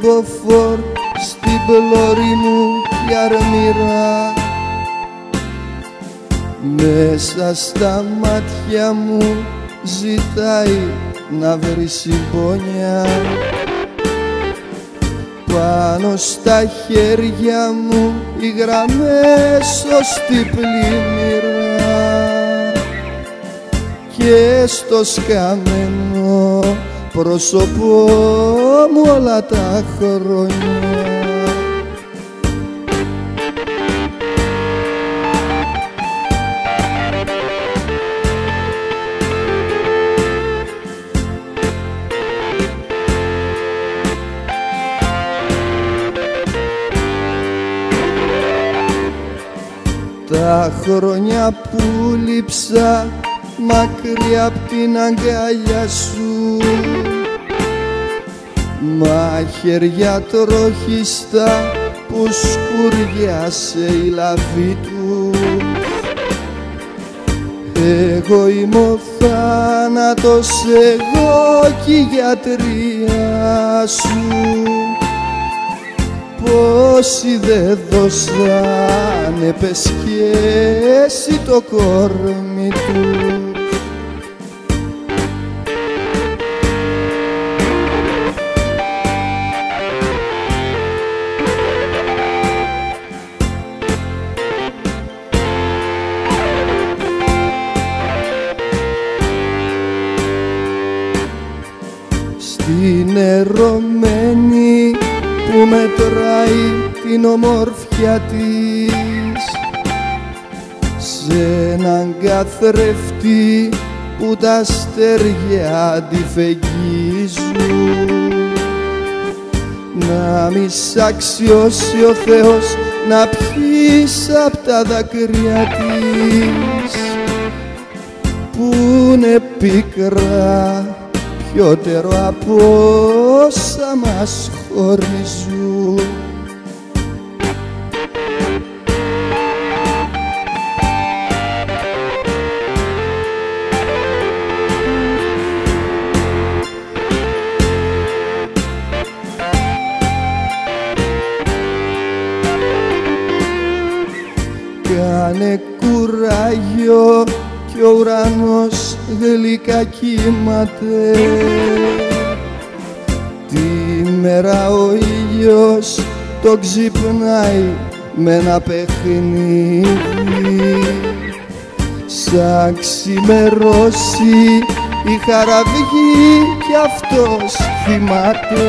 λιποφόρ στην πλώρη μου η αρμήρα. Μέσα στα μάτια μου ζητάει να βρει συμπόνια. Πάνω στα χέρια μου οι γραμμές ως την πλημμύρα και στο σκαμμένο πρόσωπό μου όλα τα χρόνια. Τα χρόνια που λείψα μακριά απ' την αγκαλιά σου, μαχαίρια τροχιστά που σκουριάσε η λαβή του. Εγώ είμαι ο θάνατος, εγώ κι η γιατρία σου. Πόσοι δε δώσανε πες κι εσύ το κόρμι του. Στην ερωμένη που μετράει την ομορφιά της, σ' έναν καθρέφτη που τα αστέρια αντιφεγγίζουν. Να μη σ' αξιώσει ο Θεός να πιείς απ' τα δάκρυα της, που είναι πίκρα πιότερο από όσα μας χωρίζουν. Κάνε κουράγιο κι ο ουρανός γλυκά κύμαται. Τη μέρα ο ήλιος το ξυπνάει με ένα παιχνίδι. Σαν ξημερώσει η χαραυγή κι αυτός θυμάται.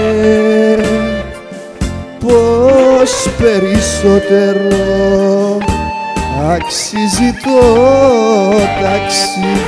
Πως περισσότερο αξίζει το ταξίδι.